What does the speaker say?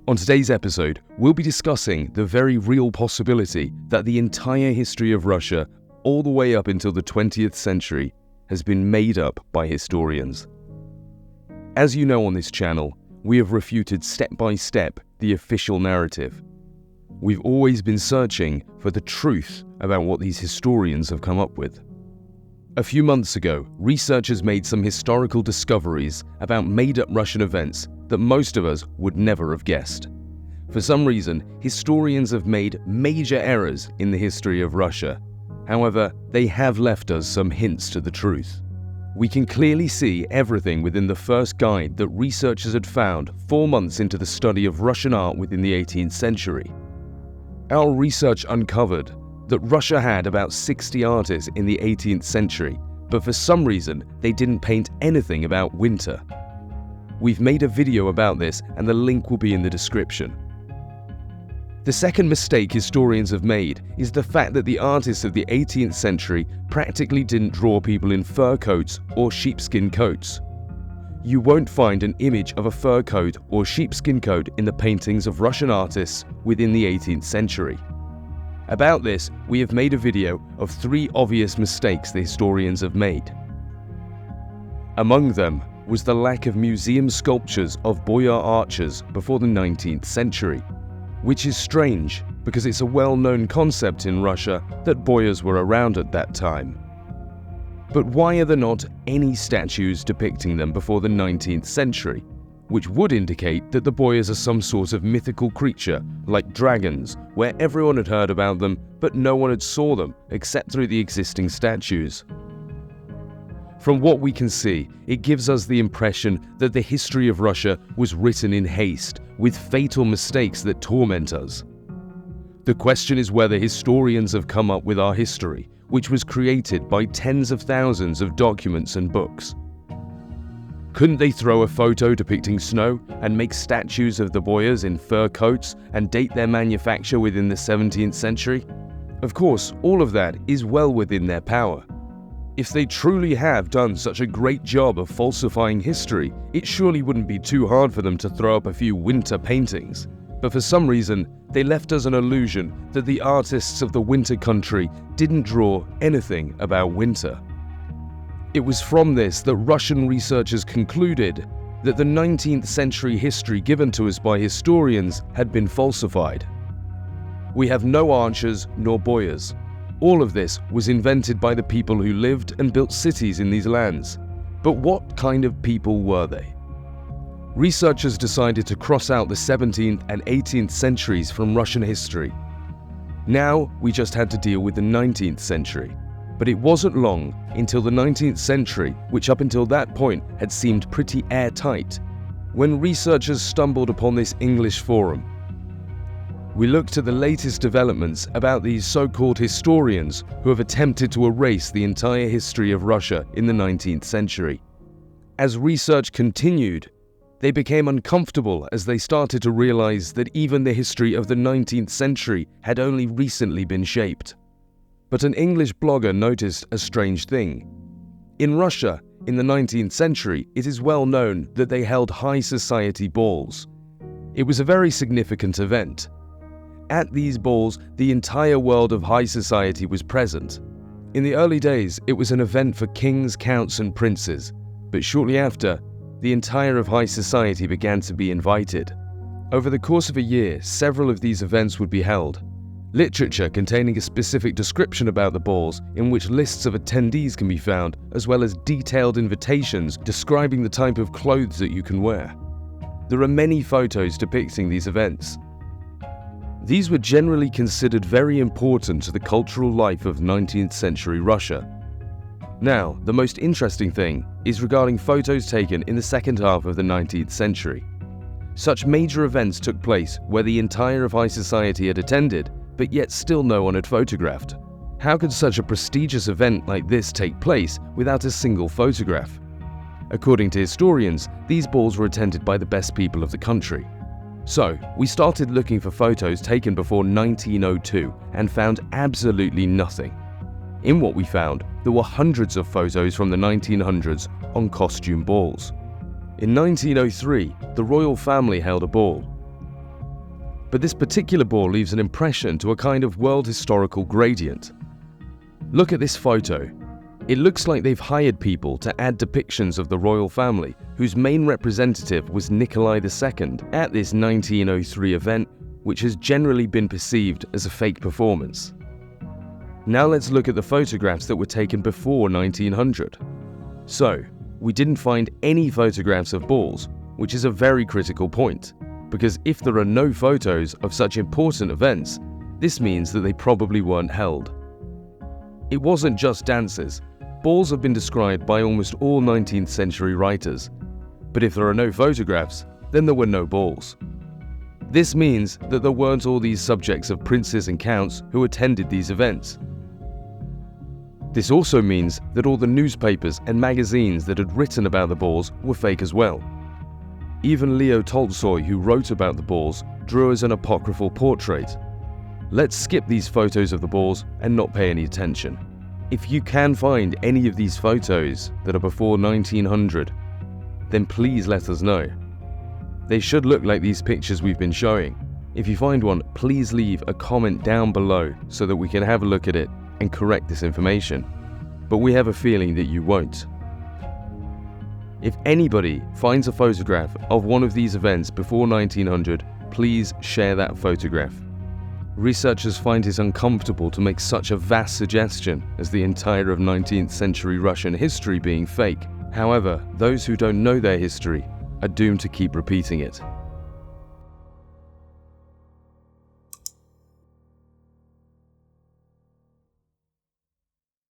On today's episode, we'll be discussing the very real possibility that the entire history of Russia, all the way up until the 20th century, has been made up by historians. As you know on this channel, we have refuted step by step the official narrative. We've always been searching for the truth about what these historians have come up with. A few months ago, researchers made some historical discoveries about made-up Russian events that most of us would never have guessed. For some reason, historians have made major errors in the history of Russia. However, they have left us some hints to the truth. We can clearly see everything within the first guide that researchers had found 4 months into the study of Russian art within the 18th century. Our research uncovered that Russia had about 60 artists in the 18th century, but for some reason they didn't paint anything about winter. We've made a video about this and the link will be in the description. The second mistake historians have made is the fact that the artists of the 18th century practically didn't draw people in fur coats or sheepskin coats. You won't find an image of a fur coat or sheepskin coat in the paintings of Russian artists within the 18th century. About this, we have made a video of 3 obvious mistakes the historians have made. Among them was the lack of museum sculptures of boyar archers before the 19th century, which is strange because it's a well-known concept in Russia that boyars were around at that time. But why are there not any statues depicting them before the 19th century, which would indicate that the boyars are some sort of mythical creature like dragons, where everyone had heard about them but no one had saw them except through the existing statues? From what we can see, it gives us the impression that the history of Russia was written in haste, with fatal mistakes that torment us. The question is whether historians have come up with our history, which was created by tens of thousands of documents and books. Couldn't they throw a photo depicting snow and make statues of the boyars in fur coats and date their manufacture within the 17th century? Of course, all of that is well within their power. If they truly have done such a great job of falsifying history, it surely wouldn't be too hard for them to throw up a few winter paintings. But for some reason, they left us an illusion that the artists of the winter country didn't draw anything about winter. It was from this that Russian researchers concluded that the 19th century history given to us by historians had been falsified. We have no archers nor boyars. All of this was invented by the people who lived and built cities in these lands. But what kind of people were they? Researchers decided to cross out the 17th and 18th centuries from Russian history. Now we just had to deal with the 19th century. But it wasn't long until the 19th century, which up until that point had seemed pretty airtight, when researchers stumbled upon this English forum. We looked at the latest developments about these so-called historians who have attempted to erase the entire history of Russia in the 19th century. As research continued, they became uncomfortable as they started to realize that even the history of the 19th century had only recently been shaped. But an English blogger noticed a strange thing. In Russia, in the 19th century, it is well known that they held high society balls. It was a very significant event. At these balls, the entire world of high society was present. In the early days, it was an event for kings, counts, and princes, but shortly after, the entire of high society began to be invited. Over the course of a year, several of these events would be held. Literature containing a specific description about the balls, in which lists of attendees can be found, as well as detailed invitations describing the type of clothes that you can wear. There are many photos depicting these events. These were generally considered very important to the cultural life of 19th century Russia. Now, the most interesting thing is regarding photos taken in the second half of the 19th century. Such major events took place where the entire of high society had attended, but yet still no one had photographed. How could such a prestigious event like this take place without a single photograph? According to historians, these balls were attended by the best people of the country. So, we started looking for photos taken before 1902 and found absolutely nothing. In what we found, there were hundreds of photos from the 1900s on costume balls. In 1903, the royal family held a ball. but this particular ball leaves an impression to a kind of world historical gradient. Look at this photo. It looks like they've hired people to add depictions of the royal family, whose main representative was Nikolai II at this 1903 event, which has generally been perceived as a fake performance. Now let's look at the photographs that were taken before 1900. So, we didn't find any photographs of balls, which is a very critical point, because if there are no photos of such important events, this means that they probably weren't held. It wasn't just dances. Balls have been described by almost all 19th century writers, but if there are no photographs, then there were no balls. This means that there weren't all these subjects of princes and counts who attended these events. This also means that all the newspapers and magazines that had written about the balls were fake as well. Even Leo Tolstoy, who wrote about the balls, drew us an apocryphal portrait. Let's skip these photos of the balls and not pay any attention. If you can find any of these photos that are before 1900, then please let us know. They should look like these pictures we've been showing. If you find one, please leave a comment down below so that we can have a look at it and correct this information. But we have a feeling that you won't. If anybody finds a photograph of one of these events before 1900, please share that photograph. Researchers find it uncomfortable to make such a vast suggestion as the entire of 19th century Russian history being fake. However, those who don't know their history are doomed to keep repeating it.